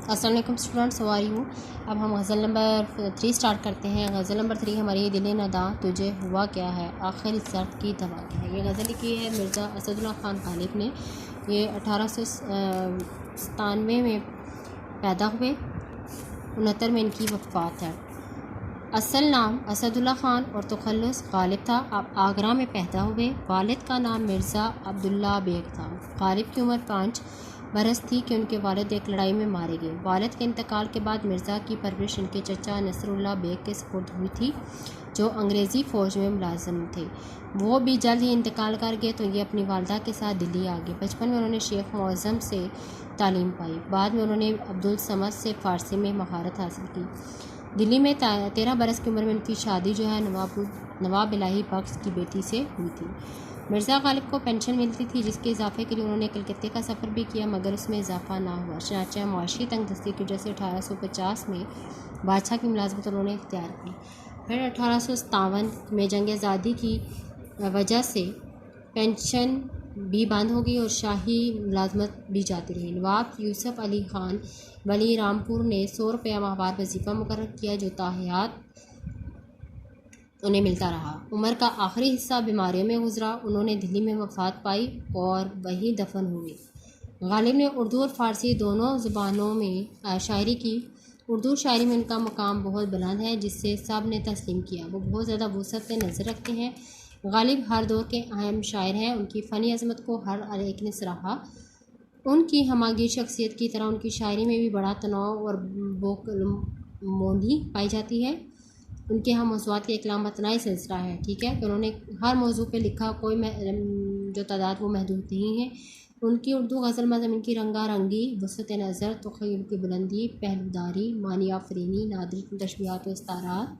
अस्सलाम वालेकुम students, how are you. अब हम गज़ल नंबर 3 स्टार्ट करते हैं। गज़ल नंबर 3 हमारी दिल नदा तुझे हुआ क्या है, आखिर इस दर्द की दवा क्या है। ये गज़ल लिखी है मिर्ज़ा असदुल्ला ख़ान गालिब ने। ये 1897 में पैदा हुए, 69 में इनकी वफ़ात है। असल नाम असदुल्ला ख़ान और तखल्लुस गालिब था। अब आगरा में पैदा हुए। वालिद का नाम मिर्ज़ा अब्दुल्ला बेग था। गालिब की उम्र 5 बरस थी कि उनके वालिद एक लड़ाई में मारे गए। वालिद के इंतकाल के बाद मिर्ज़ा की परवरिश इनके चचा नसरुल्लाह बेग के सुपुर्द हुई थी, जो अंग्रेज़ी फ़ौज में मुलाजिम थे। वो भी जल्द ही इंतकाल कर गए, तो ये अपनी वालदा के साथ दिल्ली आ गए। बचपन में उन्होंने शेख मुअज़्ज़म से तालीम पाई। बाद में उन्होंने अब्दुल समद से फ़ारसी में महारत हासिल की। दिल्ली में 13 बरस की उम्र में उनकी शादी जो है नवाब इलाही बख्श की बेटी से हुई थी। मिर्ज़ा गालिब को पेंशन मिलती थी, जिसके इजाफे के लिए उन्होंने कलकत्ते का सफ़र भी किया, मगर उसमें इजाफा ना हुआ। चनाचा मुआशी तंगदस्ती की वजह से 1850 में बादशाह की मुलाजमत उन्होंने इख्तियार की। फिर 1857 में जंग आज़ादी की वजह से पेंशन भी बंद हो गई और शाही मुलाजमत भी जाती रही। नवाब यूसुफ अली ख़ान वली रामपुर ने 100 रुपया माहवार वजीफ़ा मुकर्रर किया, जो ताहयात उन्हें मिलता रहा। उम्र का आखिरी हिस्सा बीमारियों में गुजरा। उन्होंने दिल्ली में वफ़ात पाई और वहीं दफन हुए। गालिब ने उर्दू और फ़ारसी दोनों ज़ुबानों में शायरी की। उर्दू शायरी में उनका मकाम बहुत बुलंद है, जिससे सब ने तस्लीम किया। वो बहुत ज़्यादा वसअत से नज़र रखते हैं। गालिब हर दौर के अहम शायर हैं। उनकी फ़नी अज़मत को हर एक ने सराहा। उनकी हमागी शख्सियत की तरह उनकी शायरी में भी बड़ा तनाव और बोकलमोंदी पाई जाती है। उनके यहाँ मौज़ूआत के एक लामतनाई सिलसिला है, ठीक है, कि उन्होंने हर मौजू पे लिखा, कोई जो तादाद वो महदूद नहीं है। उनकी उर्दू गज़ल मज़ामीन की रंगारंगी, वसअत नज़र, तख़य्युल की बुलंदी, पहलूदारी, मानी आफरीनी, नादिर तशबीहात व इस्तारात,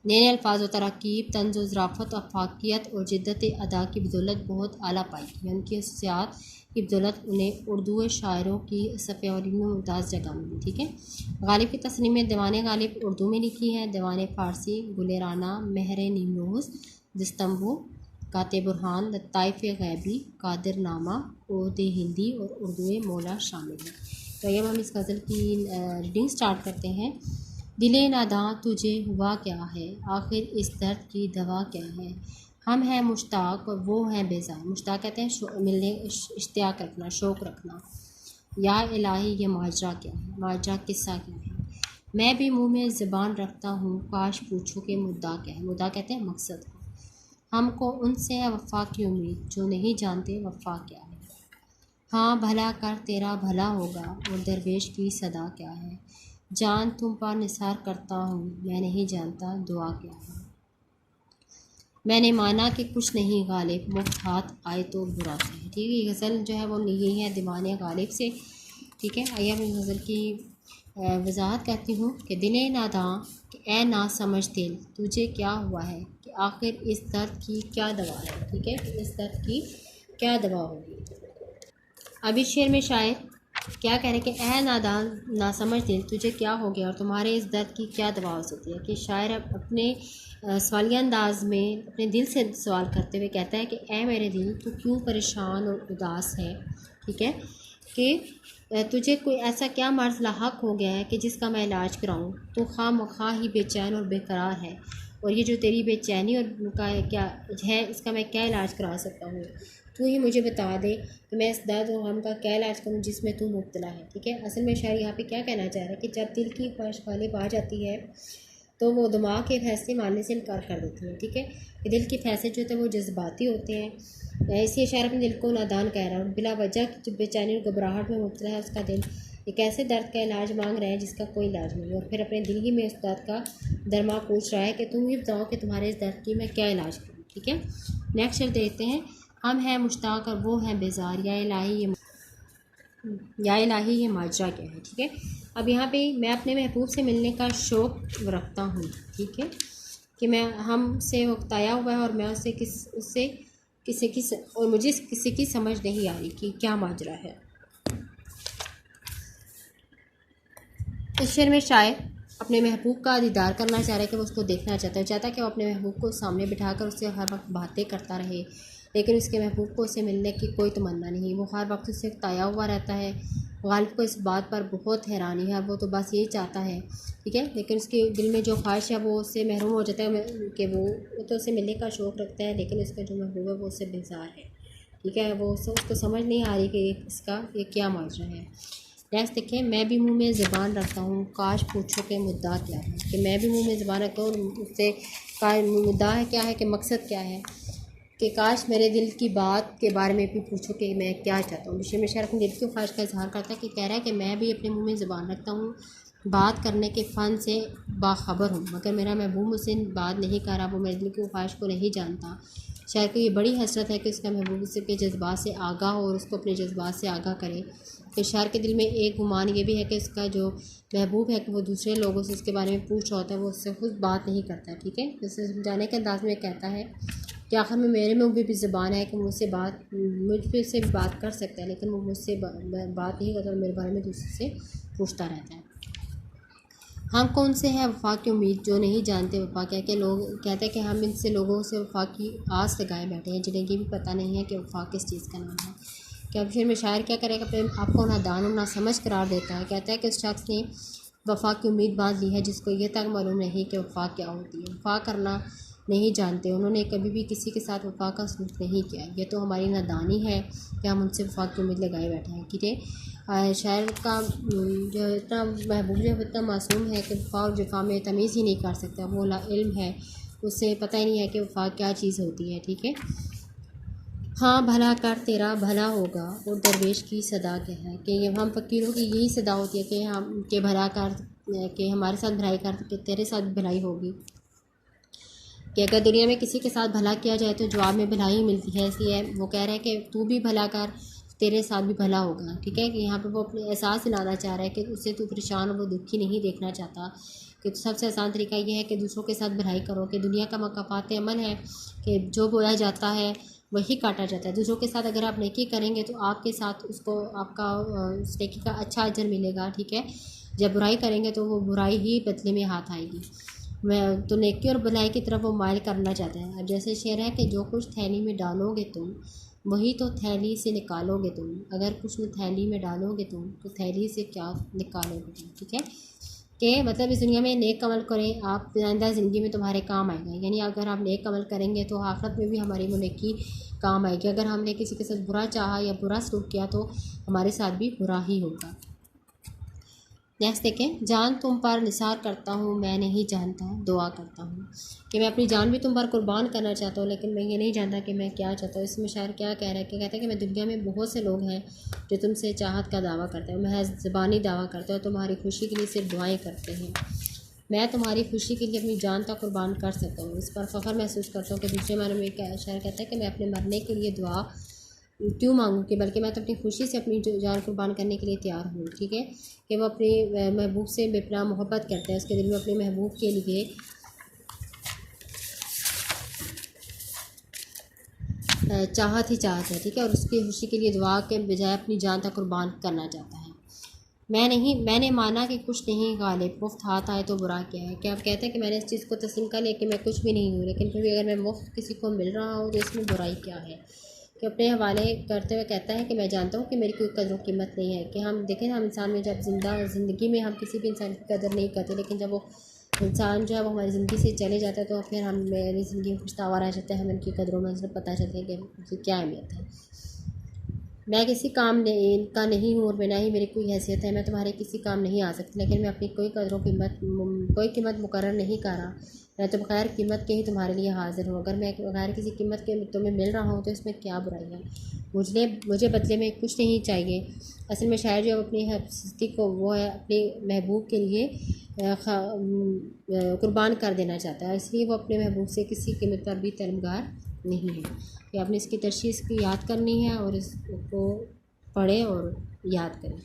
नए अल्फाज व तरकीब, तंज़ व ज़राफ़त, आफाकियत और जिद्दत अदा की बदौलत बहुत आला पाई है। उनकी खसूसियात की बदौलत उन्हें उर्दू शायरों की सफ़े और में मुमताज़ जगह मिली, ठीक है। गालिब की तस्नीमें दीवान गालिब उर्दू में लिखी हैं। दीवान फ़ारसी गुलेराना, महर निमरोज़, दिस्तंबू, काते बुरहान, लताइफ़ गैबी, कादिरनामा, उर्द हिंदी और उर्दू मौला शामिल हैं। तो ये हम इस गज़ल की रीडिंग स्टार्ट करते हैं। दिले नादा तुझे हुआ क्या है, आखिर इस दर्द की दवा क्या है। हम हैं मुश्ताक और वो हैं बेजार। मुश्ताक कहते हैं मिलने, इश्तियाक रखना, शौक़ रखना। या इलाही ये माजरा क्या है, माजरा किस्सा क्या है। मैं भी मुँह में ज़बान रखता हूँ, काश पूछो कि मुद्दा क्या है। मुद्दा कहते हैं मकसद को। हमको उनसे है वफ़ा की उम्मीद, जो नहीं जानते वफ़ा क्या है। हाँ भला कर तेरा भला होगा, और दरवेश की सदा क्या है। जान तुम पर निसार करता हूँ, मैं नहीं जानता दुआ क्या है। मैंने माना कि कुछ नहीं गालिब, मुफ्त हाथ आए तो बुरा क्या है। ठीक है, ये गज़ल जो है वो ली है दीवान गालिब से, ठीक है। आइए मैं इस गज़ल की वजाहत करती हूँ कि दिले नादा कि ए ना समझ दिल, तुझे क्या हुआ है, कि आखिर इस दर्द की क्या दवा है, ठीक है, कि इस दर्द की क्या दवा होगी। अब इस शेर में शायर क्या कह रहे हैं कि ए नादान ना समझ दिल, तुझे क्या हो गया और तुम्हारे इस दर्द की क्या दवा हो सकती है। कि शायर अपने सवालिया अंदाज में अपने दिल से सवाल करते हुए कहता है कि ए मेरे दिल, तू क्यों परेशान और उदास है, ठीक है, कि तुझे कोई ऐसा क्या मर्ज़ लाहक हो गया है कि जिसका मैं इलाज कराऊं। तो खामखा ही बेचैन और बेकरार है, और ये जो तेरी बेचैनी और का क्या है, इसका मैं क्या इलाज करा सकता हूँ। तू ही मुझे बता दे कि मैं इस दर्द और गम का क्या इलाज करूँ जिसमें तू मुब्तला है, ठीक है। असल में शायर यहाँ पे क्या कहना चाह रहा है कि जब दिल की ख्वाहिश गालिब आ जाती है, तो वो दिमाग के फैसले मानने से इनकार कर देती है, ठीक है। कि दिल के फैसले जो होते हैं वो जज्बाती होते हैं। इसलिए शायर अपने दिल को नादान कह रहा है। बिला वजह जो बेचैनी और घबराहट में मुब्तला है, उसका दिल एक ऐसे दर्द का इलाज मांग रहा है जिसका कोई इलाज नहीं, और फिर अपने दिल ही में उस दर्द का दरमा पूछ रहा है कि तुम ही बताओ कि तुम्हारे इस दर्द की मैं क्या इलाज करूँ, ठीक है। नेक्स्ट शेर देखते हैं। हम हैं मुश्ताक और वो हैं बेजार, या इलाही ये माजरा क्या है, ठीक है। अब यहाँ पे मैं अपने महबूब से मिलने का शौक़ रखता हूँ, ठीक है, कि मैं हमसे वक्त आया हुआ है और मैं उससे और मुझे किसी की समझ नहीं आ रही कि क्या माजरा है। इस शेर में शायर अपने महबूब का दीदार करना चाह रहा है, कि वो उसको देखना चाहता है। चाहता है कि वो अपने महबूब को सामने बिठाकर उससे हर वक्त बातें करता रहे, लेकिन उसके महबूब को उससे मिलने की कोई तमन्ना नहीं। वो हर वक्त उससे ताया हुआ रहता है, गालिब को इस बात पर बहुत हैरानी है, वो तो बस यही चाहता है, ठीक है, लेकिन उसके दिल में जो ख्वाहिश है वो उससे महरूम हो जाता है कि वो तो उससे मिलने का शौक़ रखता है, लेकिन उसका जो महबूब है वो उससे बेजार है, ठीक है। वो उसको समझ नहीं आ रही कि इसका ये क्या माजरा है। नेक्स्ट देखिए, मैं भी मुंह में ज़बान रखता हूँ, काश पूछो कि मुद्दा क्या है, कि मैं भी मुंह में ज़बान रखता हूँ, उससे का मुद्दा है क्या है, कि मकसद क्या है, कि काश मेरे दिल की बात के बारे में भी पूछो कि मैं क्या चाहता हूँ। बशीर शायर अपने दिल की ख्वाहिश का इजहार करता है कि कह रहा है कि मैं भी अपने मुंह में ज़बान रखता हूँ, बात करने के फ़न से बाखबर हूँ, मगर मेरा महबूब मुझसे बात नहीं कर रहा, वो मेरे दिल की ख्वाहिश को नहीं जानता। शायर को ये बड़ी हसरत है कि उसका महबूब उसके जज्बात से आगाह हो और उसको अपने जज्बात से आगाह करे। तो शायर के दिल में एक गुमान ये भी है कि उसका जो महबूब है कि वो दूसरे लोगों से उसके बारे में पूछ रहा होता है, वो उससे खुद बात नहीं करता, ठीक है। जैसे समझाने के अंदाज में कहता है कि आखिर में मेरे मुँह भी ज़बान है कि मुझसे बात मुझ पे से बात कर सकता है, लेकिन वो मुझसे बात नहीं करता और मेरे बारे में दूसरे से पूछता रहता है। हम कौन से हैं वफ़ा की उम्मीद जो नहीं जानते वफ़ा क्या, कि लोग कहते हैं कि हम इनसे लोगों से वफ़ा की आस लगाए बैठे हैं, जिन्हें ये भी पता नहीं है कि वफ़ा किस चीज़ का नाम है। कि अब फिर में शायर क्या करेगा, प्रेम आपको नादान और ना समझ करार देता है। कहता है कि उस शख्स ने वफ़ा की उम्मीद बांध ली है जिसको ये तक मालूम नहीं कि वफ़ा क्या होती है, वफ़ा करना नहीं जानते, उन्होंने कभी भी किसी के साथ वफ़ा का सलूक नहीं किया। ये तो हमारी नादानी है कि हम उनसे वफ़ा की उम्मीद लगाए बैठे हैं, ठीक है। शायर का जो इतना महबूब है वो इतना मासूम है कि वफ़ा और जफ़ा में तमीज़ ही नहीं कर सकता, वो ला इल्म है, उससे पता ही नहीं है कि वफ़ा क्या चीज़ होती है, ठीक है। हाँ भला कर तेरा भला होगा और दरवेश की सदा क्या है, कि हम फ़कीरों की यही सदा होती है कि हम के भला कर, कि हमारे साथ भलाई कर, कि तेरे साथ भलाई होगी। कि अगर दुनिया में किसी के साथ भला किया जाए तो जवाब में भलाई ही मिलती है, इसलिए वो कह रहे हैं कि तू भी भला कर, तेरे साथ भी भला होगा, ठीक है। कि यहाँ पे वो अपने एहसास दिलाना चाह रहा है कि उससे तू परेशान और वो दुखी नहीं देखना चाहता, कि सबसे आसान तरीका ये है कि दूसरों के साथ भलाई करो, कि दुनिया का मकाफात अमल है कि जो बोया जाता है वही काटा जाता है। दूसरों के साथ अगर आप नेकी करेंगे तो आपके साथ उसको आपका उस नेकी का अच्छा अजर मिलेगा, ठीक है। जब बुराई करेंगे तो वो बुराई ही बदले में हाथ आएगी। मैं तो नेकी और भलाई की तरफ वो माइल करना चाहते हैं। अब जैसे शेर है कि जो कुछ थैली में डालोगे तुम वही तो थैली से निकालोगे तुम, अगर कुछ थैली में डालोगे तुम तो थैली से क्या निकालोगे तुम, ठीक है। कि मतलब इस दुनिया में नेक अमल करें आप, आइंदा ज़िंदगी में तुम्हारे काम आएगा, यानी अगर आप नेक अमल करेंगे तो आखिरत में भी हमारी वो नेकी काम आएगी। अगर हमने किसी के साथ बुरा चाहा या बुरा सलूक किया तो हमारे साथ भी बुरा ही होगा। नेक्स्ट देखें, जान तुम पर निसार करता हूँ मैं नहीं जानता दुआ करता हूँ, कि मैं अपनी जान भी तुम पर कुर्बान करना चाहता हूँ लेकिन मैं ये नहीं जानता कि मैं क्या चाहता हूँ। इसमें शायर क्या कह रहा है कि कहता है कि मैं दुनिया में बहुत से लोग हैं जो तुमसे चाहत का दावा करते हैं, महज ज़बानी दावा करते हैं, तुम्हारी खुशी के लिए सिर्फ दुआएँ करते हैं। मैं तुम्हारी खुशी के लिए अपनी जान तक कुर्बान कर सकता हूँ, इस पर फ़ख्र महसूस करता हूँ। कि दूसरे मायने में क्या शायर कहता है कि मैं अपने मरने के लिए दुआ क्यों मांगूँ, कि बल्कि मैं तो अपनी खुशी से अपनी जान कुर्बान करने के लिए तैयार हूँ, ठीक है। कि वो अपने महबूब से बेपनाह मोहब्बत करता है, उसके दिल में अपने महबूब के लिए चाहत ही चाहत है, ठीक है, और उसकी खुशी के लिए दुआ के बजाय अपनी जान तक कुर्बान करना चाहता है। मैंने माना कि कुछ नहीं गालिब, मुफ्त हाथ आए तो बुरा क्या है। कि आप कहते हैं कि मैंने इस चीज़ को तस्लीम कर लिया कि मैं कुछ भी नहीं हूँ, लेकिन फिर भी अगर मैं मुफ्त किसी को मिल रहा हूँ तो इसमें बुराई क्या है। कि अपने हवाले करते हुए कहता है कि मैं जानता हूँ कि मेरी कोई कदर कीमत नहीं है। कि हम देखें हम इंसान में जब ज़िंदगी में हम किसी भी इंसान की कदर नहीं करते, लेकिन जब वो इंसान जो है वो हमारी ज़िंदगी से चले जाता है तो फिर हम मेरी ज़िंदगी में पछतावा रह जाता है, हमें उनकी कदरों में से पता चलता है कि उनकी क्या अहमियत है। मैं किसी काम का नहीं हूँ और बिना ही मेरी कोई हैसियत है, मैं तुम्हारे किसी काम नहीं आ सकती, लेकिन मैं अपनी कोई कीमत मुकर्रर नहीं कर रहा। मैं तो बग़ैर कीमत के ही तुम्हारे लिए हाज़िर हूँ। अगर मैं बग़ैर किसी कीमत के तुम्हें मिल रहा हूँ तो इसमें क्या बुराई है। मुझे बदले में कुछ नहीं चाहिए। असल में शायर जो अपनी हस्ती को वो है अपने महबूब के लिए कुर्बान कर देना चाहता है, इसलिए वो अपने महबूब से किसी कीमत पर भी तलबगार नहीं है। कि आपने इसकी तशख़ीस की याद करनी है और इसको पढ़ें और याद करें।